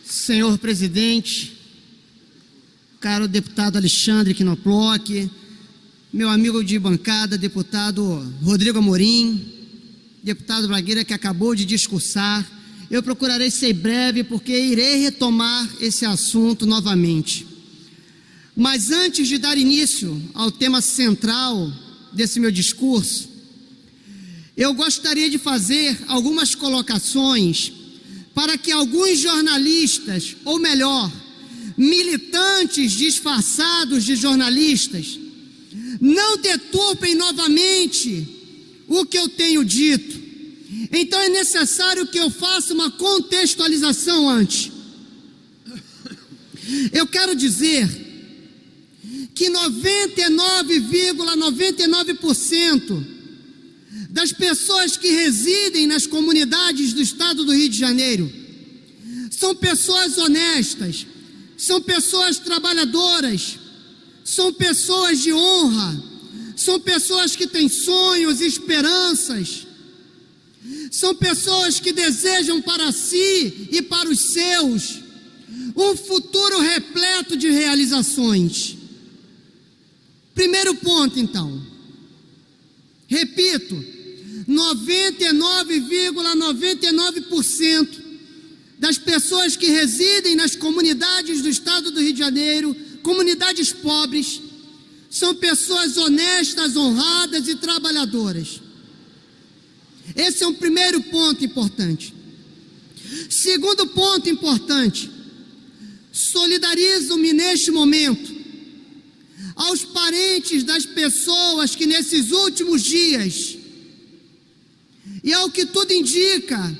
Senhor presidente, caro deputado Alexandre Knoploch, meu amigo de bancada, deputado Rodrigo Amorim, deputado Bragueira, que acabou de discursar, eu procurarei ser breve porque irei retomar esse assunto novamente. Mas antes de dar início ao tema central desse meu discurso, eu gostaria de fazer algumas colocações para que alguns jornalistas, ou melhor, militantes disfarçados de jornalistas, não deturpem novamente o que eu tenho dito. Então é necessário que eu faça uma contextualização antes. Eu quero dizer que 99,99% das pessoas que residem nas comunidades do estado do Rio de Janeiro são pessoas honestas, são pessoas trabalhadoras, são pessoas de honra, são pessoas que têm sonhos e esperanças, são pessoas que desejam para si e para os seus um futuro repleto de realizações. Primeiro ponto, então, repito, 99,99% das pessoas que residem nas comunidades do estado do Rio de Janeiro, comunidades pobres, são pessoas honestas, honradas e trabalhadoras. Esse é um primeiro ponto importante. Segundo ponto importante, solidarizo-me neste momento aos parentes das pessoas que nesses últimos dias, e ao que tudo indica,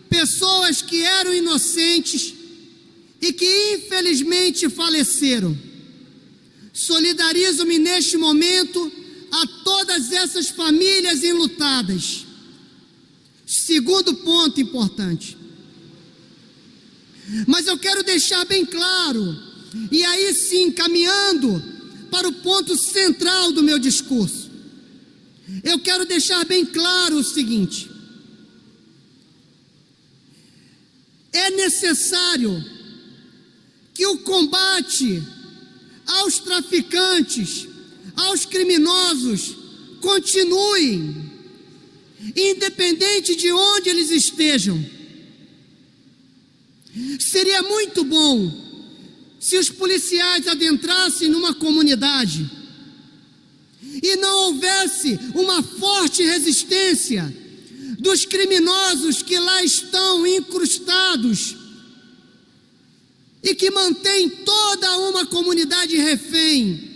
pessoas que eram inocentes e que infelizmente faleceram. Solidarizo-me neste momento a todas essas famílias enlutadas. Segundo ponto importante. Mas eu quero deixar bem claro, e aí sim, caminhando para o ponto central do meu discurso, eu quero deixar bem claro o seguinte: é necessário que o combate aos traficantes, aos criminosos, continue, independente de onde eles estejam. Seria muito bom se os policiais adentrassem numa comunidade e não houvesse uma forte resistência dos criminosos que lá estão incrustados e que mantêm toda uma comunidade refém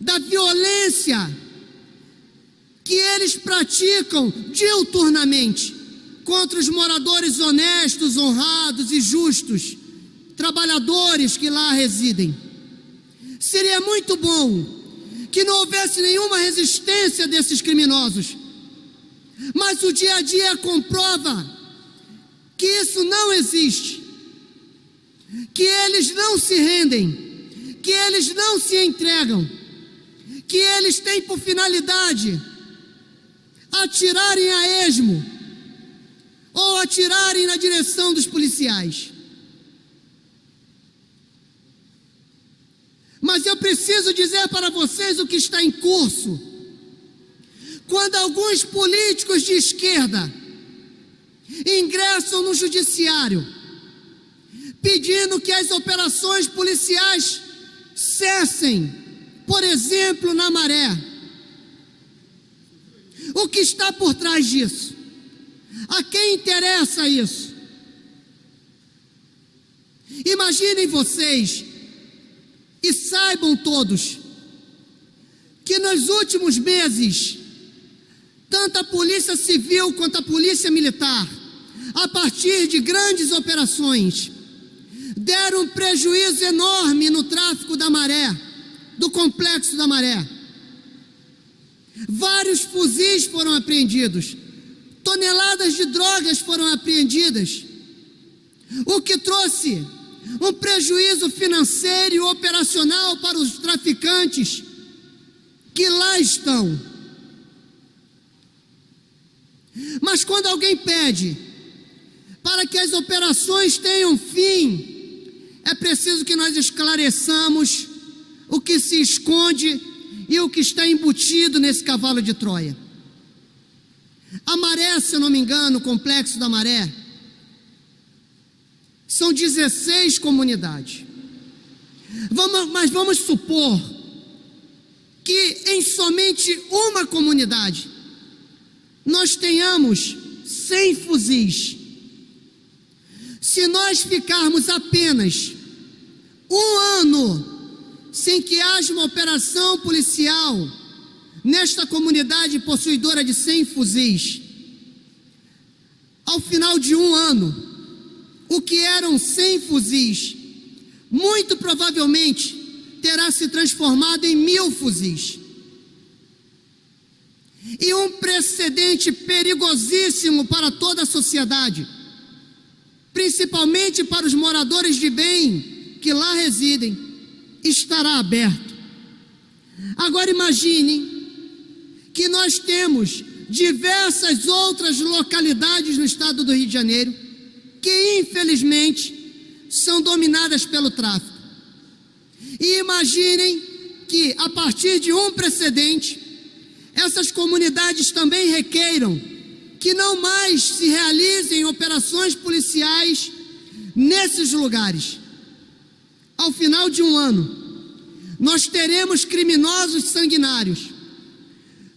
da violência que eles praticam diuturnamente contra os moradores honestos, honrados e justos, trabalhadores que lá residem. Seria muito bom que não houvesse nenhuma resistência desses criminosos, mas o dia a dia comprova que isso não existe, que eles não se rendem, que eles não se entregam, que eles têm por finalidade atirarem a esmo ou atirarem na direção dos policiais. Mas eu preciso dizer para vocês o que está em curso. Quando alguns políticos de esquerda ingressam no judiciário pedindo que as operações policiais cessem, por exemplo, na Maré, o que está por trás disso? A quem interessa isso? Imaginem vocês e saibam todos que nos últimos meses, tanto a Polícia Civil quanto a Polícia Militar, a partir de grandes operações, deram um prejuízo enorme no tráfico da Maré, do complexo da Maré. Vários fuzis foram apreendidos, toneladas de drogas foram apreendidas, o que trouxe um prejuízo financeiro e operacional para os traficantes que lá estão. Mas quando alguém pede Para que as operações tenham fim, é preciso que nós esclareçamos o que se esconde e o que está embutido nesse cavalo de Troia. A Maré, se eu não me engano, o Complexo da Maré, são 16 comunidades. Mas vamos supor que em somente uma comunidade nós tenhamos 100 fuzis. Se nós ficarmos apenas um ano sem que haja uma operação policial nesta comunidade possuidora de 100 fuzis, ao final de um ano, o que eram 100 fuzis, muito provavelmente terá se transformado em 1000 fuzis. E um precedente perigosíssimo para toda a sociedade, principalmente para os moradores de bem que lá residem, estará aberto. Agora imaginem que nós temos diversas outras localidades no estado do Rio de Janeiro que infelizmente são dominadas pelo tráfico. E imaginem que a partir de um precedente, essas comunidades também requeiram que não mais se realizem operações policiais nesses lugares. Ao final de um ano, nós teremos criminosos sanguinários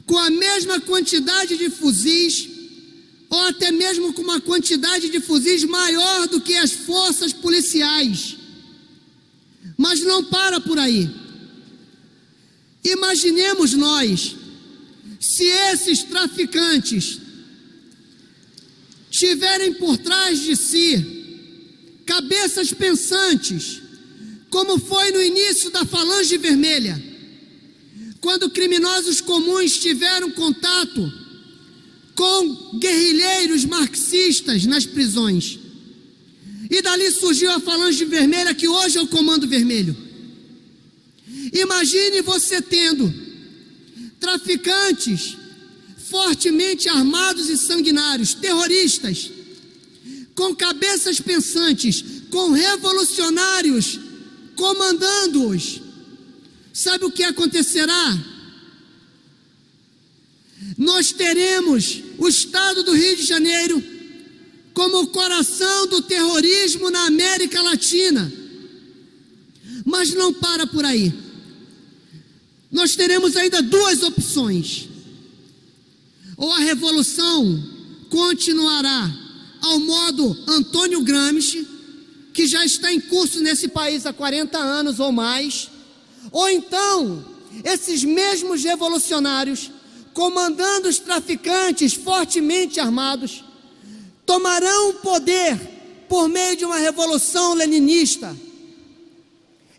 com a mesma quantidade de fuzis, ou até mesmo com uma quantidade de fuzis maior do que as forças policiais. Mas não para por aí. Imaginemos nós, se esses traficantes tiverem por trás de si cabeças pensantes, como foi no início da Falange Vermelha, quando criminosos comuns tiveram contato com guerrilheiros marxistas nas prisões, e dali surgiu a Falange Vermelha, que hoje é o Comando Vermelho. Imagine você tendo traficantes fortemente armados e sanguinários, terroristas, com cabeças pensantes, com revolucionários comandando-os. Sabe o que acontecerá? Nós teremos o estado do Rio de Janeiro como o coração do terrorismo na América Latina. Mas não para por aí. Nós teremos ainda duas opções. Ou a revolução continuará ao modo Antônio Gramsci, que já está em curso nesse país há 40 anos ou mais, ou então esses mesmos revolucionários, comandando os traficantes fortemente armados, tomarão o poder por meio de uma revolução leninista.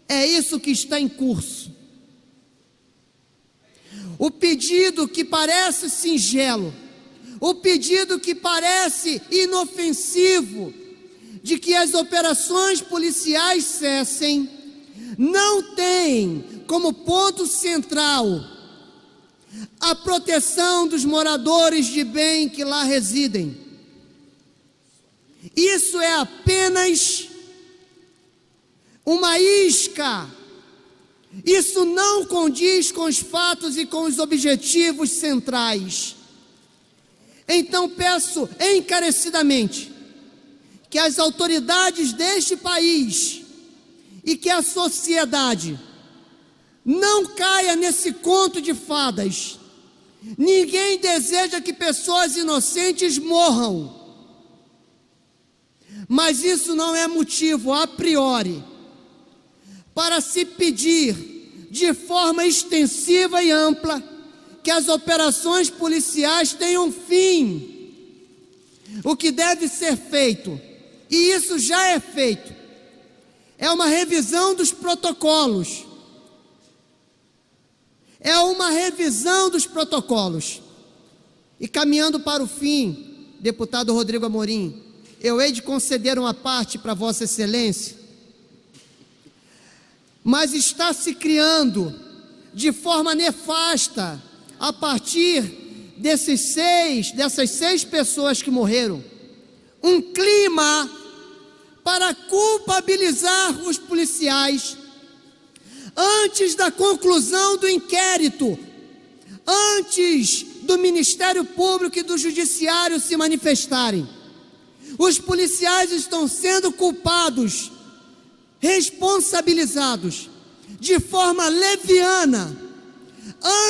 É isso que está em curso. O pedido que parece singelo, o pedido que parece inofensivo, de que as operações policiais cessem, não tem como ponto central a proteção dos moradores de bem que lá residem. Isso é apenas uma isca. Isso não condiz com os fatos e com os objetivos centrais. Então peço encarecidamente que as autoridades deste país e que a sociedade não caia nesse conto de fadas. Ninguém deseja que pessoas inocentes morram, mas isso não é motivo a priori para se pedir de forma extensiva e ampla que as operações policiais tenham fim. O que deve ser feito, e isso já é feito, é uma revisão dos protocolos. É uma revisão dos protocolos. E caminhando para o fim, deputado Rodrigo Amorim, eu hei de conceder uma parte para Vossa Excelência, mas está se criando de forma nefasta, a partir dessas seis pessoas que morreram, um clima para culpabilizar os policiais antes da conclusão do inquérito, antes do Ministério Público e do Judiciário se manifestarem. Os policiais estão sendo culpados, responsabilizados de forma leviana,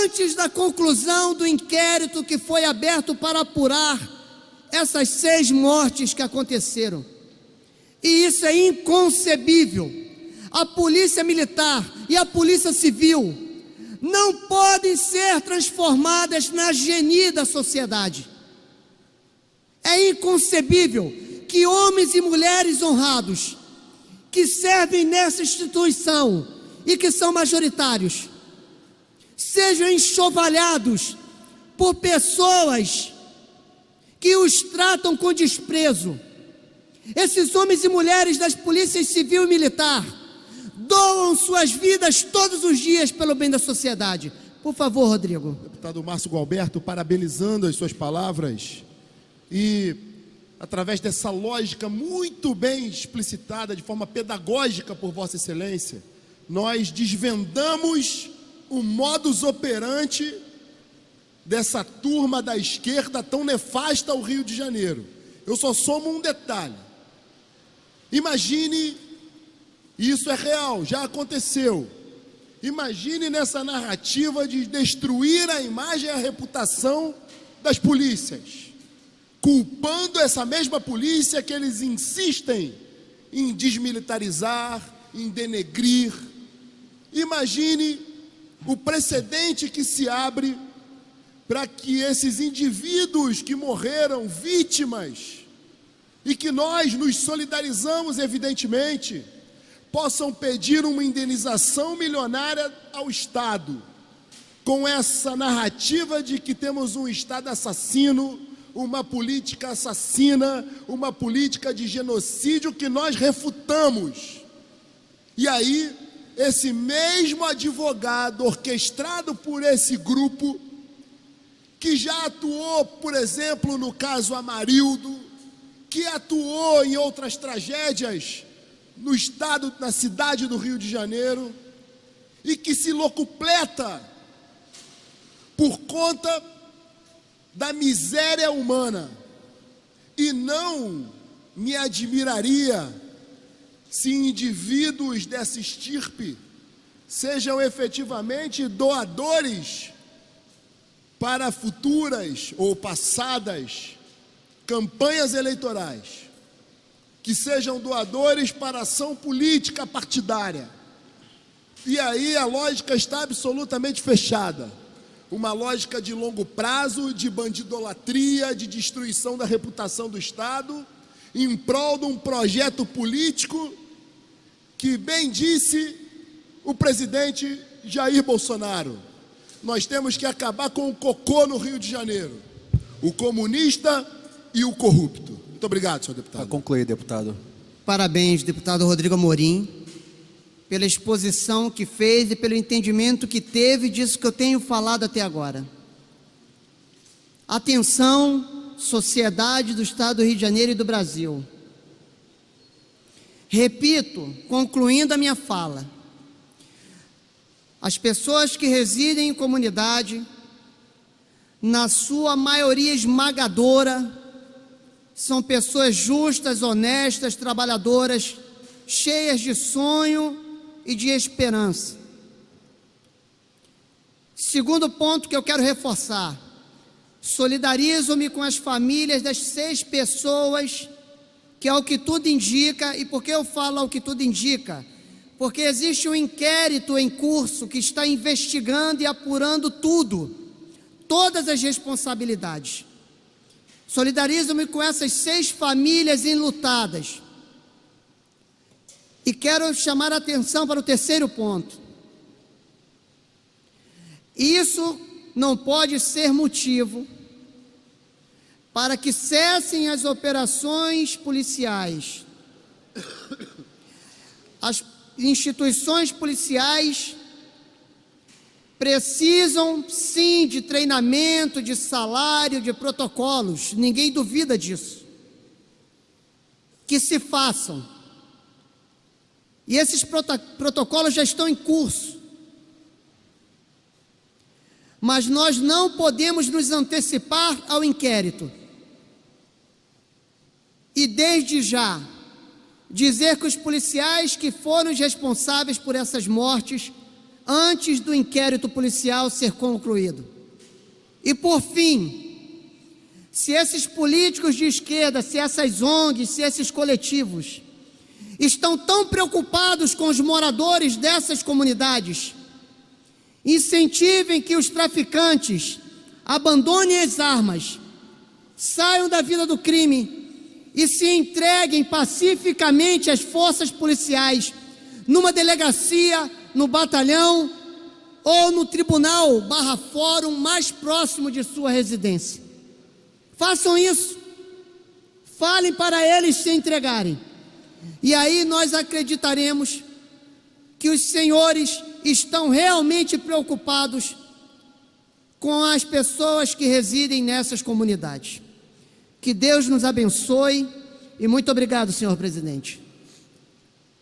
antes da conclusão do inquérito que foi aberto para apurar essas 6 mortes que aconteceram. E isso é inconcebível. A polícia militar e a polícia civil não podem ser transformadas na geni da sociedade. É inconcebível que homens e mulheres honrados, que servem nessa instituição e que são majoritários, sejam enxovalhados por pessoas que os tratam com desprezo. Esses homens e mulheres das polícias civil e militar doam suas vidas todos os dias pelo bem da sociedade. Por favor, Rodrigo. Deputado Márcio Gualberto, parabenizando as suas palavras e, através dessa lógica muito bem explicitada, de forma pedagógica por Vossa Excelência, nós desvendamos o modus operandi dessa turma da esquerda tão nefasta ao Rio de Janeiro. Eu só somo um detalhe. Imagine, isso é real, já aconteceu. Imagine nessa narrativa de destruir a imagem e a reputação das polícias, culpando essa mesma polícia que eles insistem em desmilitarizar, em denegrir. Imagine o precedente que se abre para que esses indivíduos que morreram vítimas e que nós nos solidarizamos, evidentemente, possam pedir uma indenização milionária ao Estado, com essa narrativa de que temos um Estado assassino, uma política assassina, uma política de genocídio que nós refutamos. E aí, esse mesmo advogado orquestrado por esse grupo, que já atuou, por exemplo, no caso Amarildo, que atuou em outras tragédias no estado, na cidade do Rio de Janeiro, e que se locupleta por conta da miséria humana. E não me admiraria se indivíduos dessa estirpe sejam efetivamente doadores para futuras ou passadas campanhas eleitorais, que sejam doadores para ação política partidária. E aí a lógica está absolutamente fechada. Uma lógica de longo prazo, de bandidolatria, de destruição da reputação do Estado, em prol de um projeto político que, bem disse o presidente Jair Bolsonaro, nós temos que acabar com o cocô no Rio de Janeiro, o comunista e o corrupto. Muito obrigado, senhor deputado. Para concluir, deputado. Parabéns, deputado Rodrigo Amorim, pela exposição que fez e pelo entendimento que teve disso que eu tenho falado até agora. Atenção, sociedade do Estado do Rio de Janeiro e do Brasil. Repito, concluindo a minha fala, as pessoas que residem em comunidade, na sua maioria esmagadora, são pessoas justas, honestas, trabalhadoras, cheias de sonho e de esperança. Segundo ponto que eu quero reforçar: solidarizo-me com as famílias das 6 pessoas que, ao que tudo indica, e por que eu falo ao que tudo indica? Porque existe um inquérito em curso que está investigando e apurando tudo, todas as responsabilidades. Solidarizo-me com essas 6 famílias enlutadas. E quero chamar a atenção para o terceiro ponto. Isso não pode ser motivo para que cessem as operações policiais. As instituições policiais precisam, sim, de treinamento, de salário, de protocolos, ninguém duvida disso. que se façam. E esses protocolos já estão em curso. Mas nós não podemos nos antecipar ao inquérito. E desde já, dizer que os policiais que foram os responsáveis por essas mortes, antes do inquérito policial ser concluído. E por fim, se esses políticos de esquerda, se essas ONGs, se esses coletivos estão tão preocupados com os moradores dessas comunidades, incentivem que os traficantes abandonem as armas, saiam da vida do crime e se entreguem pacificamente às forças policiais, numa delegacia, no batalhão ou no tribunal / fórum mais próximo de sua residência. Façam isso, falem para eles se entregarem, e aí nós acreditaremos que os senhores estão realmente preocupados com as pessoas que residem nessas comunidades. Que Deus nos abençoe e muito obrigado, senhor presidente.